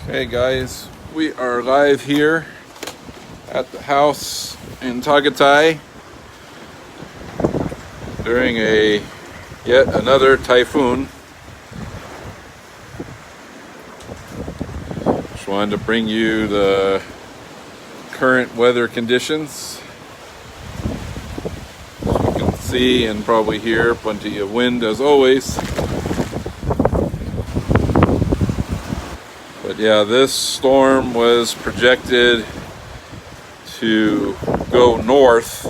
Hey guys, we are live here at the house in Tagaytay during yet another typhoon. Just wanted to bring you the current weather conditions. As you can see and probably hear, plenty of wind as always. But yeah, this storm was projected to go north,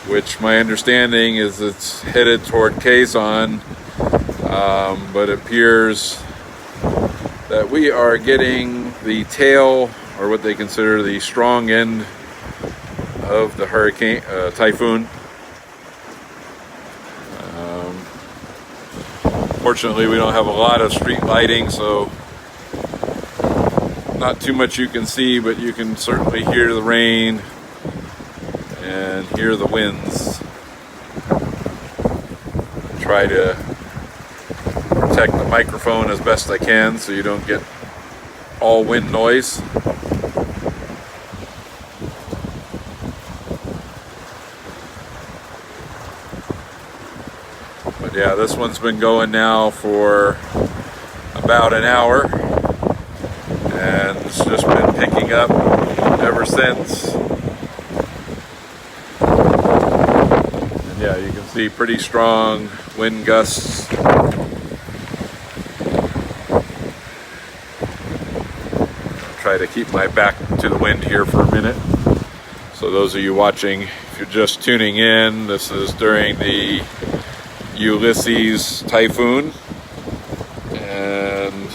which my understanding is it's headed toward Quezon, but it appears that we are getting the tail, or what they consider the strong end of the hurricane typhoon. Fortunately, we don't have a lot of street lighting, so not too much you can see, but you can certainly hear the rain and hear the winds. Try to protect the microphone as best I can so you don't get all wind noise. But yeah, this one's been going now for about an hour. And it's just been picking up ever since. And yeah, you can see pretty strong wind gusts. Try to keep my back to the wind here for a minute. So those of you watching, if you're just tuning in, this is during the Ulysses Typhoon. And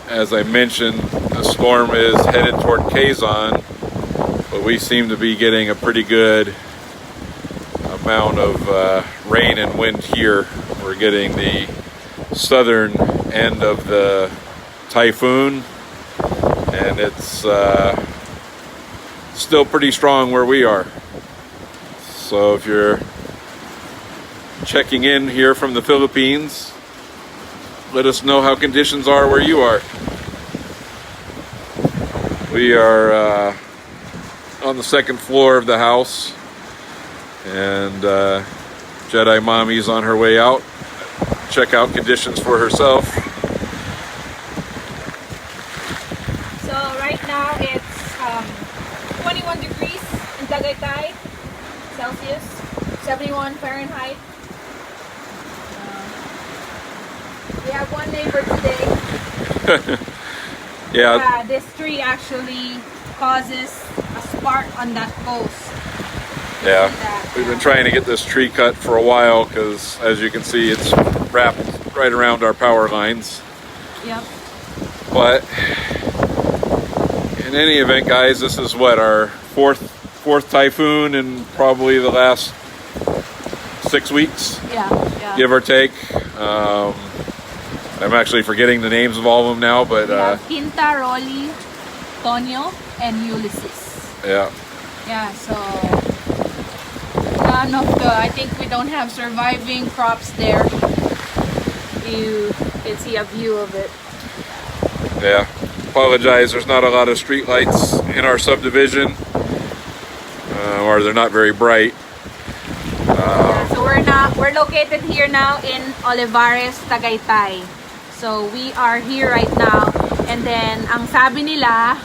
as I mentioned, the storm is headed toward Quezon, but we seem to be getting a pretty good amount of rain and wind here. We're getting the southern end of the typhoon, and it's still pretty strong where we are. So if you're checking in here from the Philippines, let us know how conditions are where you are. We are on the second floor of the house, and Jedi Mommy's on her way out. Check out conditions for herself. So right now it's 21 degrees in Tagaytay, Celsius, 71 Fahrenheit. We have one neighbor today. Yeah. This tree actually causes a spark on that post. Yeah, we've been trying to get this tree cut for a while because, as you can see, it's wrapped right around our power lines. Yep. But in any event, guys, this is what, our fourth typhoon in probably the last 6 weeks. Yeah. Give or take. I'm actually forgetting the names of all of them now, but Pinta, Rolly, Tonyo, and Ulysses. Yeah. Yeah, so none of I think we don't have surviving crops there. You can see a view of it. Yeah. Apologize, there's not a lot of street lights in our subdivision, or they're not very bright. So we're located here now in Olivares, Tagaytay. So we are here right now, and then ang sabi nila,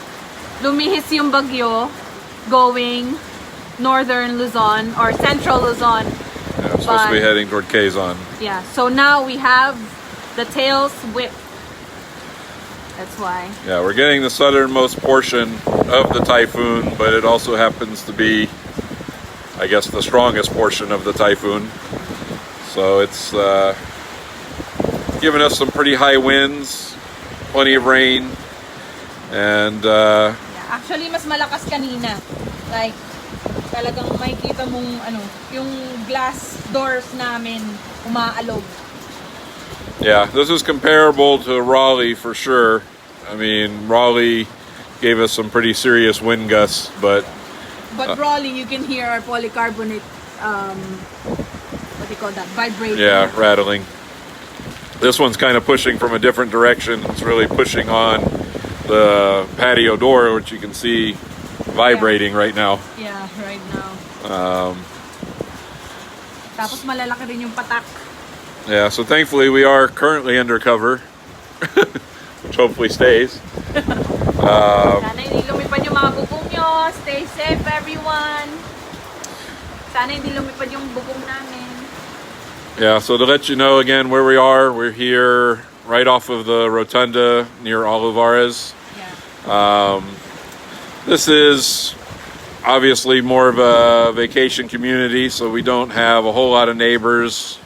lumihis yung bagyo going northern Luzon or central Luzon. Yeah, it's supposed to be heading toward Quezon. Yeah, so now we have the tails whipped. That's why. Yeah, we're getting the southernmost portion of the typhoon, but it also happens to be, I guess, the strongest portion of the typhoon. So it's giving us some pretty high winds, plenty of rain, and yeah, actually mas malakas kanina. Like talagang makikita mong yung glass doors namin umaalog. yeah, this is comparable to Raleigh for sure. I mean, Raleigh gave us some pretty serious wind gusts, but Raleigh, you can hear our polycarbonate what do you call that, vibrating. Yeah, rattling. This one's kind of pushing from a different direction. It's really pushing on the patio door, which you can see vibrating right now. Yeah, right now. Tapos malalaki rin yung patak. Yeah, so thankfully we are currently under cover, which hopefully stays. Sana hindi lumipad yung mga bubong nyo. Stay safe, everyone. Sana hindi lumipad yung bubong namin. Yeah, so to let you know again where we are, we're here right off of the rotunda near Olivares. Yeah. This is obviously more of a vacation community, so we don't have a whole lot of neighbors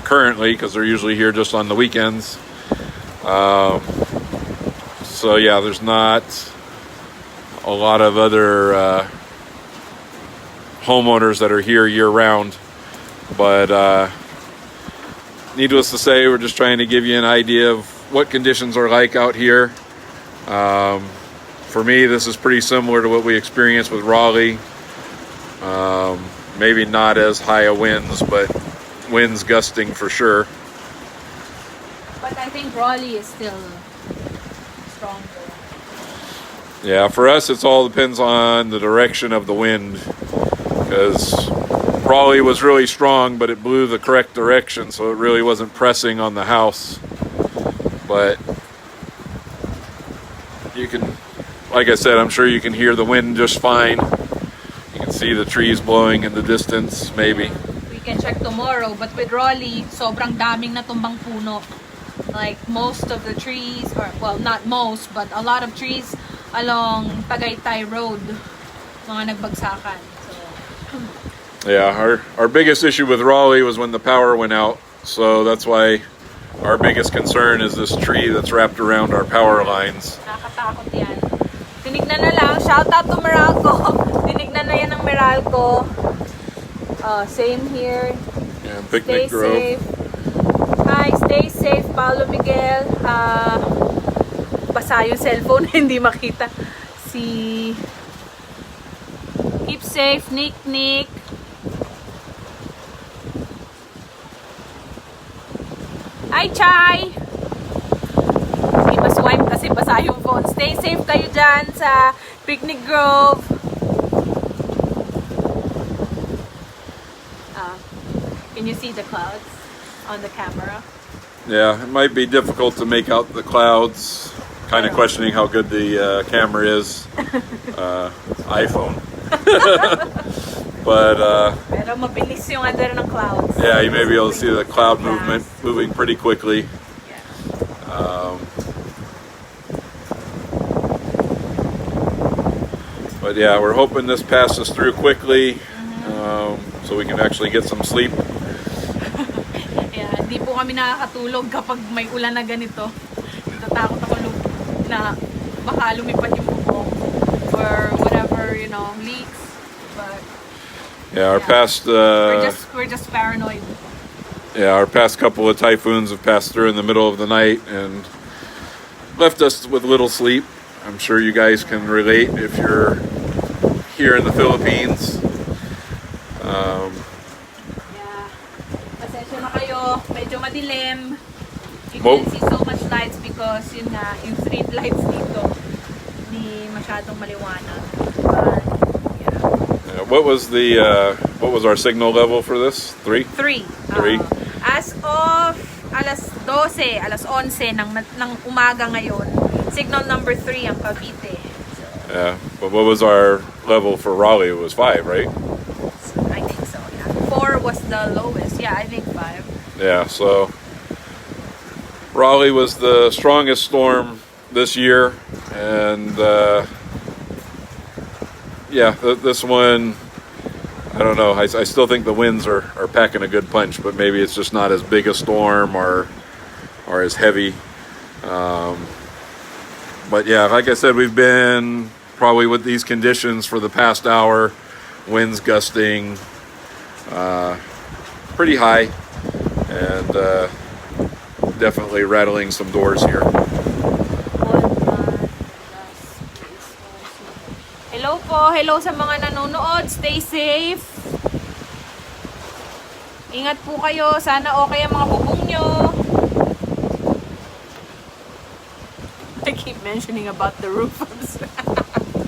currently because they're usually here just on the weekends. So yeah, there's not a lot of other homeowners that are here year-round, but needless to say, we're just trying to give you an idea of what conditions are like out here. For me, this is pretty similar to what we experienced with Raleigh. Maybe not as high a winds, but winds gusting for sure. But I think Raleigh is still stronger. Yeah, for us, it all depends on the direction of the wind, because Raleigh was really strong, but it blew the correct direction, so it really wasn't pressing on the house. But you can, like I said, I'm sure you can hear the wind just fine. You can see the trees blowing in the distance, maybe. We can check tomorrow, but with Raleigh, sobrang daming natumbang puno. Like most of the trees, or well, not most, but a lot of trees along Tagaytay Road, mga nagbagsakan. So, yeah, our biggest issue with Raleigh was when the power went out. So that's why our biggest concern is this tree that's wrapped around our power lines. Nakakatakot yan. Tinignan na lang. Shout out to Meralco. Tinignan na yan ng Meralco. Same here. Yeah, Picnic Grove. Safe. Hi, stay safe, Paolo Miguel. Basa yung cellphone, hindi makita. Keep safe, Nick. Hi, Chai! Hindi ma-swipe kasi basa yung phone. Stay safe kayo dyan sa Picnic Grove. Can you see the clouds on the camera? Yeah, it might be difficult to make out the clouds. Kind of questioning how good the camera is. iPhone. But pero mabilis yung under ng clouds. yeah, you may be able to see the cloud movement moving pretty quickly. But yeah, we're hoping this passes through quickly, so we can actually get some sleep. Yeah, hindi po kami nakakatulog kapag may ulan na ganito. Natatakot ako na baka lumipad yung bubong or whatever, leaks. But Yeah, our past we're just paranoid. yeah, our past couple of typhoons have passed through in the middle of the night and left us with little sleep. I'm sure you guys can relate if you're here in the Philippines. Yeah. Pasensya na kayo. Medyo madilim. You can't see so much lights because yung street lights dito hindi masyadong maliwanag. But yeah. What was our signal level for this? 3? 3. 3. As of alas 12, alas 11 ng umaga ngayon, signal number 3 ang Cavite. Yeah, but what was our level for Raleigh? It was 5, right? I think so, yeah. 4 was the lowest. Yeah, I think 5. Yeah, so Raleigh was the strongest storm this year, and yeah, this one, I don't know. I still think the winds are packing a good punch, but maybe it's just not as big a storm or as heavy. But yeah, like I said, we've been probably with these conditions for the past hour, winds gusting pretty high, and definitely rattling some doors here. Hello po, hello sa mga nanonood. Stay safe. Ingat po kayo. Sana okay ang mga bubong nyo. I keep mentioning about the roof.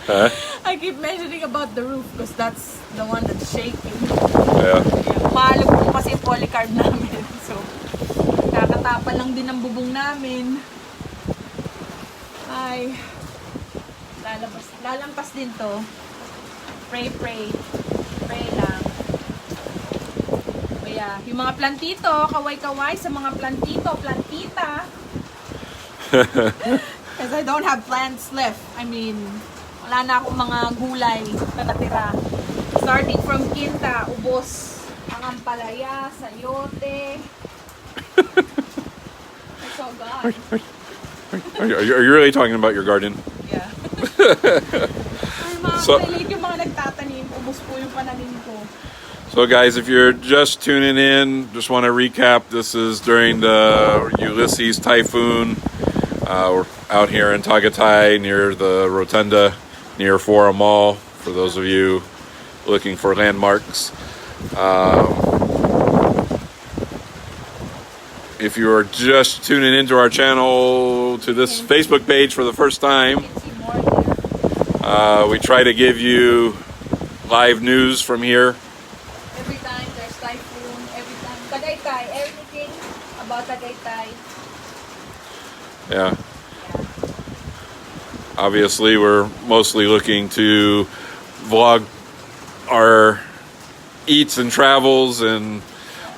Huh? I keep mentioning about the roof because that's the one that's shaking. Yeah. Malog po kasi yung polycard namin. So, kakatapan lang din ang bubong namin. Ay, lalampas din to. Pray lang. Kaya, yung mga plantito, kaway-kaway sa mga plantita. Because I don't have plants left. I mean, wala na akong mga gulay na natira. Starting from quinta, ubos. Ang ampalaya, sayote. I saw God. Are you really talking about your garden? Yeah. Ay, mga So- kalit yung mga nagtatanim. Ubos po yung pananim ko. So guys, if you're just tuning in, just want to recap, this is during the Ulysses Typhoon. We're out here in Tagaytay near the Rotunda, near Forum Mall, for those of you looking for landmarks. If you are just tuning into our channel, to this Facebook page for the first time, You can see more here. we try to give you live news from here. Every time there's typhoon, every time. Tagaytay, everything about Tagaytay. Yeah. Obviously, we're mostly looking to vlog our eats and travels and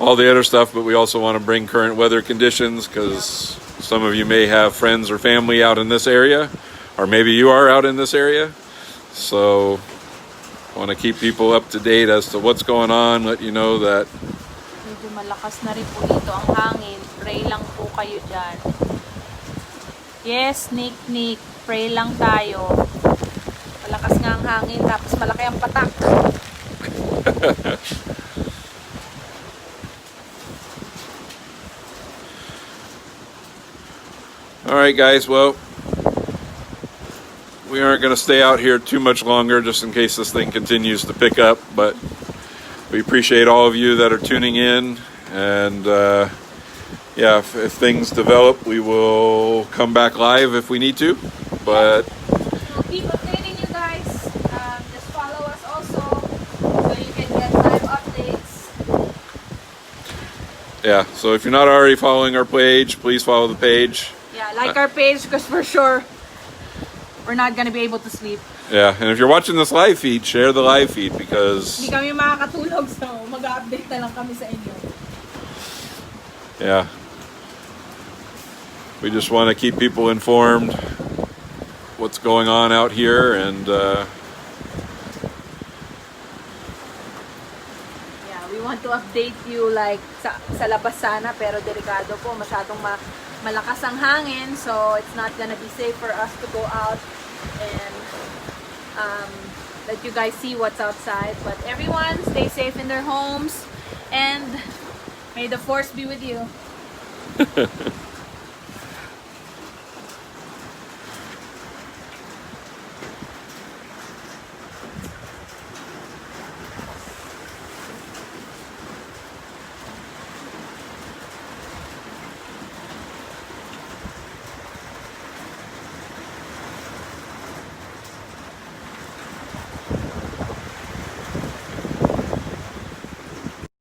all the other stuff, but we also want to bring current weather conditions because some of you may have friends or family out in this area, or maybe you are out in this area. So, want to keep people up to date as to what's going on, let you know that Medyo malakas na rin po dito ang hangin. Pray lang po kayo dyan. Yes, Nick. Pray lang tayo. Malakas nga ang hangin, tapos malaki ang patak. all right, guys, well, we aren't going to stay out here too much longer just in case this thing continues to pick up, but we appreciate all of you that are tuning in, and yeah, if things develop, we will come back live if we need to, but We'll keep updating you guys. Just follow us also so you can get live updates. yeah, so if you're not already following our page, please follow the page. Yeah, like our page because for sure we're not gonna be able to sleep. Yeah, and if you're watching this live feed, share the live feed because Hindi kami makakatulog, so mag-update na lang kami sa inyo. yeah, we just want to keep people informed what's going on out here, and Yeah, we want to update you like sa labas sana pero delikado po, masyadong malakas ang hangin, so it's not gonna be safe for us to go out and let you guys see what's outside. But everyone, stay safe in their homes and may the force be with you.